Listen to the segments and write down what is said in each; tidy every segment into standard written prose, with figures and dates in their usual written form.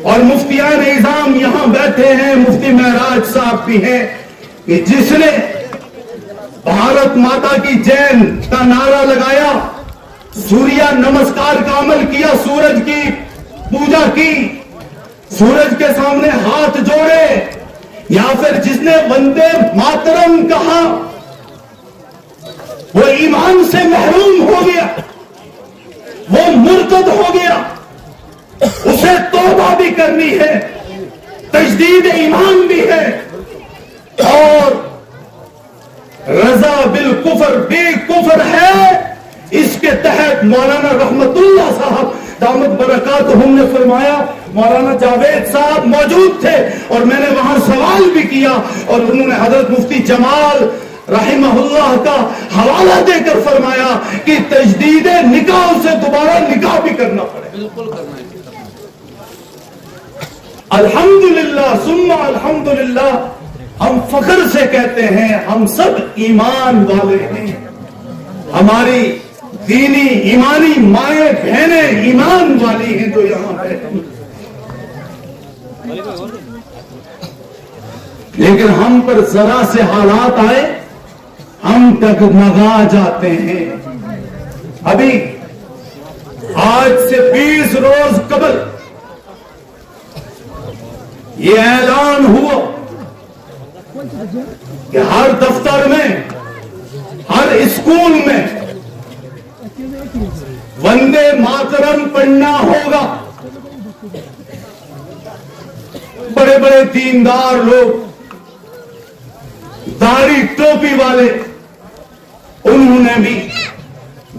اور مفتیان نظام یہاں بیٹھے ہیں، مفتی معراج صاحب بھی ہیں، کہ جس نے بھارت ماتا کی جین کا نعرہ لگایا، سوریا نمسکار کا عمل کیا، سورج کی پوجا کی، سورج کے سامنے ہاتھ جوڑے، یا پھر جس نے وندے ماترم کہا، وہ ایمان سے محروم ہو گیا، وہ مرتد ہو گیا، اسے توبہ بھی کرنی ہے، تجدید ایمان بھی ہے، اور رضا بالکفر بھی کفر ہے۔ اس کے تحت مولانا رحمت اللہ صاحب دامت برکاتہم نے فرمایا، مولانا جاوید صاحب موجود تھے اور میں نے وہاں سوال بھی کیا، اور انہوں نے حضرت مفتی جمال رحمہ اللہ کا حوالہ دے کر فرمایا کہ تجدید نکاح سے دوبارہ نکاح بھی کرنا پڑے، بالکل کرنا ہے۔ الحمدللہ ثم الحمدللہ، ہم فخر سے کہتے ہیں ہم سب ایمان والے ہیں، ہماری دینی ایمانی مائیں بہنیں ایمان والی ہیں جو یہاں بیٹھے ہیں، لیکن ہم پر ذرا سے حالات آئے ہم ڈگمگا جاتے ہیں۔ ابھی آج سے 20 روز قبل یہ اعلان ہوا کہ ہر دفتر میں، ہر اسکول میں وندے ماترم پڑھنا ہوگا۔ بڑے بڑے دیندار لوگ، داڑھی ٹوپی والے، انہوں نے بھی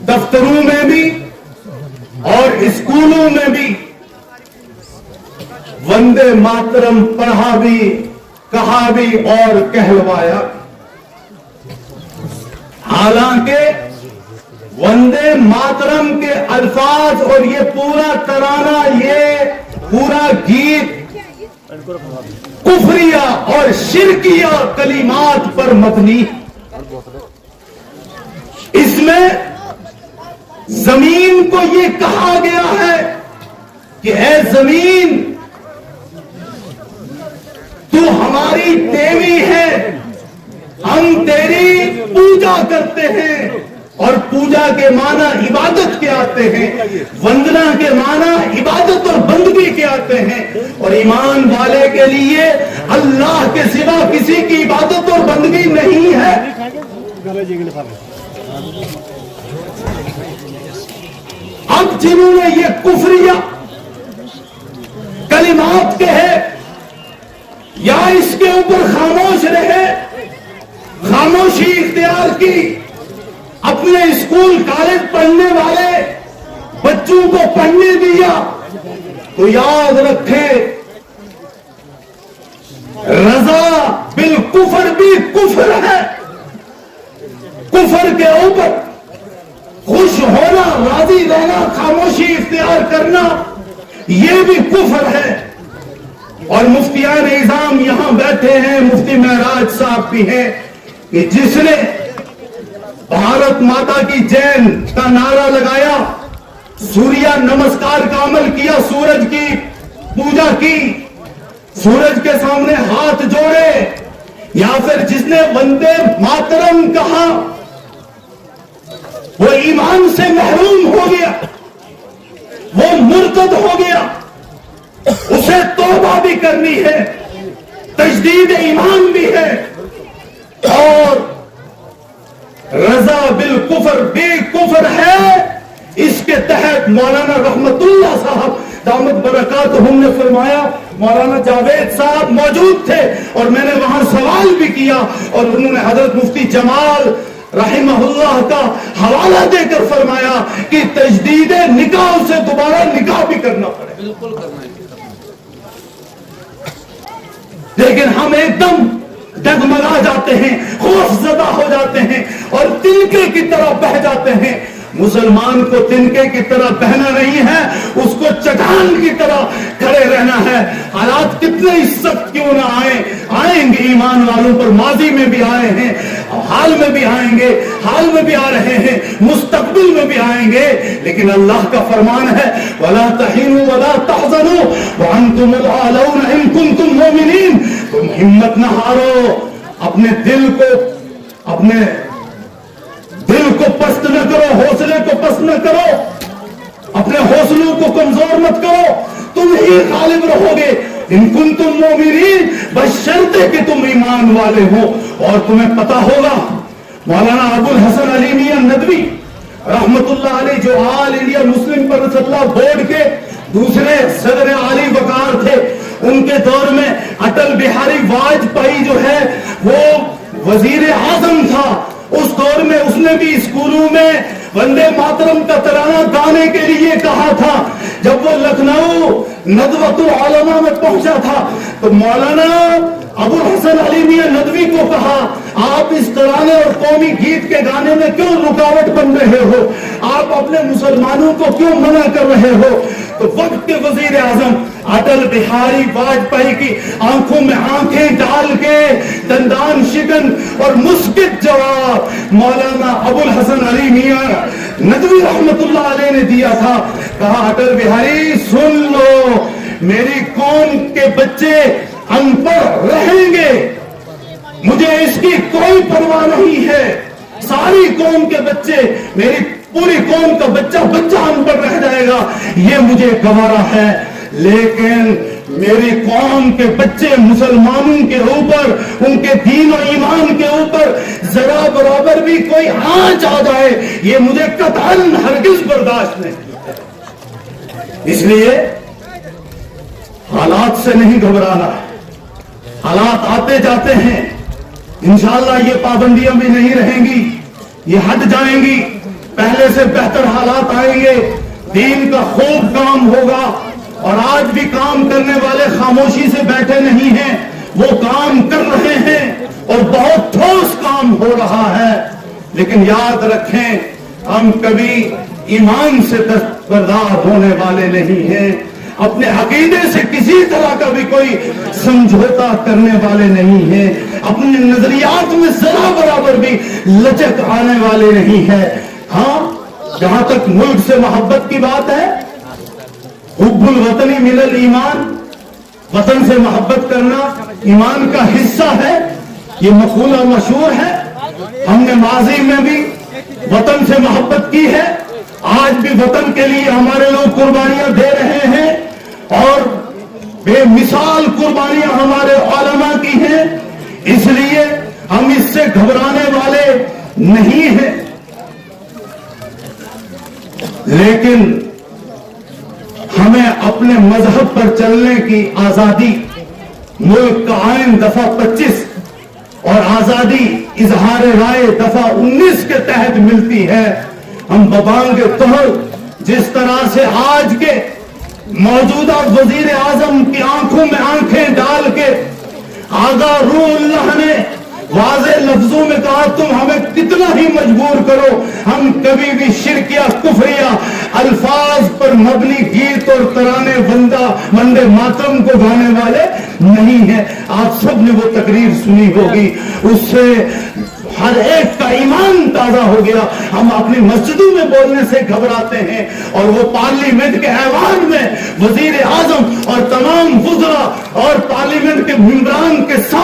دفتروں میں بھی اور اسکولوں میں بھی وندے ماترم پڑھا بھی، کہا بھی اور کہلوایا۔ حالانکہ وندے ماترم کے الفاظ اور یہ پورا ترانہ، یہ پورا گیت کفریہ اور شرکیہ کلمات پر مبنی، اس میں زمین کو یہ کہا گیا ہے کہ اے زمین تو ہماری دیوی ہے، ہم تیری پوجا کرتے ہیں، اور پوجا کے معنی عبادت کے آتے ہیں، وندنا کے معنی عبادت اور بندگی کے آتے ہیں، اور ایمان والے کے لیے اللہ کے سوا کسی کی عبادت اور بندگی نہیں ہے۔ اب جنہوں نے یہ کفریہ کلمات کہے، یا اس کے اوپر خاموش رہے، خاموشی اختیار کی، اپنے اسکول کالج پڑھنے والے بچوں کو پڑھنے دیا، تو یاد رکھے رضا بالکفر بھی کفر ہے۔ کفر کے اوپر خوش ہونا، راضی رہنا، خاموشی اختیار کرنا، یہ بھی کفر ہے۔ اور مفتیان نظام یہاں بیٹھے ہیں، مفتی معراج صاحب بھی ہیں، کہ جس نے بھارت ماتا کی جین کا نعرہ لگایا، سوریا نمسکار کا عمل کیا، سورج کی پوجا کی، سورج کے سامنے ہاتھ جوڑے، یا پھر جس نے وندے ماترم کہا، وہ ایمان سے محروم ہو گیا، وہ مرتد ہو گیا، اسے توبہ بھی کرنی ہے، تجدید ایمان بھی ہے، اور رضا بالکفر بھی کفر ہے۔ اس کے تحت مولانا رحمت اللہ صاحب دامت برکاتہم نے فرمایا، مولانا جاوید صاحب موجود تھے اور میں نے وہاں سوال بھی کیا، اور انہوں نے حضرت مفتی جمال رحمہ اللہ کا حوالہ دے کر فرمایا کہ تجدید نکاح سے دوبارہ نکاح بھی کرنا پڑے، بالکل کرنا ہے۔ لیکن ہم ایک دم ڈگمگا جاتے ہیں، خوف زدہ ہو جاتے ہیں اور تنکے کی طرح بہہ جاتے ہیں۔ مسلمان کو تنکے کی طرح بہنا نہیں ہے، اس کو چٹان کی طرح کھڑے رہنا ہے۔ حالات کتنے ہی سخت کیوں نہ آئیں گے ایمان والوں پر، ماضی میں بھی آئے ہیں، حال میں بھی آئیں گے، حال میں بھی آ رہے ہیں، مستقبل میں بھی آئیں گے، لیکن اللہ کا فرمان ہے وَلَا تَحِنُوا وَلَا تَحْزَنُوا وَأَنْتُمُ انتم الاعلون ان کنتم مومنین، تم ہمت نہ ہارو، اپنے دل کو پست نہ کرو، حوصلے کو پست نہ کرو، اپنے حوصلوں کو کمزور مت کرو، تم ہی غالب رہو گے ان کنتم مومنین، بشرطے کہ تم ایمان والے ہو۔ اور تمہیں پتا ہوگا مولانا ابو الحسن علی میاں ندوی رحمت اللہ علیہ، جو آل انڈیا مسلم پرسنل لا بورڈ کے دوسرے صدر عالی وقار تھے، ان کے دور میں اٹل بہاری واجپئی جو ہے وہ وزیر اعظم تھا، اس دور میں اس نے بھی اسکولوں میں وندے ماترم کا ترانہ گانے کے لیے کہا تھا۔ جب وہ لکھنؤ ندوۃ العلماء میں پہنچا تھا تو مولانا ابو الحسن علی میاں ندوی کو کہا، آپ اس ترانے اور قومی گیت کے گانے میں کیوں رکاوٹ بن رہے ہو، آپ اپنے مسلمانوں کو کیوں منع کر رہے ہو؟ تو وقت کے وزیر اعظم اٹل بہاری واجپئی کی آنکھوں میں آنکھیں ڈال کے دندان شکن اور مسکت جواب مولانا ابو الحسن علی میاں ندوی رحمت اللہ علیہ نے دیا تھا۔ کہا اٹل بہاری سن لو، میری قوم کے بچے ان پڑھ رہیں گے، مجھے اس کی کوئی پرواہ نہیں ہے، ساری قوم کے بچے، میری پوری قوم کا بچہ ان پڑھ رہ جائے گا، یہ مجھے گوارا ہے، لیکن میری قوم کے بچے مسلمانوں کے اوپر، ان کے دین و ایمان کے اوپر ذرا برابر بھی کوئی آنچ آ جائے، یہ مجھے قطعاً ہرگز برداشت نہیں۔ اس لیے حالات سے نہیں گھبرانا ہے، حالات آتے جاتے ہیں، انشاءاللہ یہ پابندیاں بھی نہیں رہیں گی، یہ ہٹ جائیں گی، پہلے سے بہتر حالات آئیں گے، دین کا خوب کام ہوگا۔ اور آج بھی کام کرنے والے خاموشی سے بیٹھے نہیں ہیں، وہ کام کر رہے ہیں اور بہت ٹھوس کام ہو رہا ہے، لیکن یاد رکھیں ہم کبھی ایمان سے دستبردار ہونے والے نہیں ہیں، اپنے عقیدے سے کسی طرح کا بھی کوئی سمجھوتا کرنے والے نہیں ہیں، اپنے نظریات میں ذرا برابر بھی لچک آنے والے نہیں ہیں۔ ہاں، جہاں تک ملک سے محبت کی بات ہے، حب الوطنی من الایمان، وطن سے محبت کرنا ایمان کا حصہ ہے، یہ مقولہ مشہور ہے۔ ہم نے ماضی میں بھی وطن سے محبت کی ہے، آج بھی وطن کے لیے ہمارے لوگ قربانیاں دے رہے ہیں، اور بے مثال قربانیاں ہمارے علماء کی ہیں، اس لیے ہم اس سے گھبرانے والے نہیں ہیں۔ لیکن ہمیں اپنے مذہب پر چلنے کی آزادی ملک کا آئین دفعہ 25 اور آزادی اظہار رائے دفعہ 19 کے تحت ملتی ہے۔ ہم ببانگ طہر جس طرح سے آج کے موجودہ وزیر اعظم کی آنکھوں میں آنکھیں ڈال کے آغا روح اللہ نے واضح لفظوں میں کہا، تم ہمیں کتنا ہی مجبور کرو، ہم کبھی بھی شرکیہ کفریہ الفاظ پر مبنی گیت اور ترانے وندے ماترم کو گانے والے نہیں ہیں۔ آپ سب نے وہ تقریر سنی ہوگی، اس سے ہر ایک کا ایمان تازہ ہو گیا۔ ہم اپنی مسجدوں میں بولنے سے گھبراتے ہیں، اور وہ پارلیمنٹ کے ایوان میں وزیر اعظم اور تمام وزراء اور پارلیمنٹ کے ممبران کے ساتھ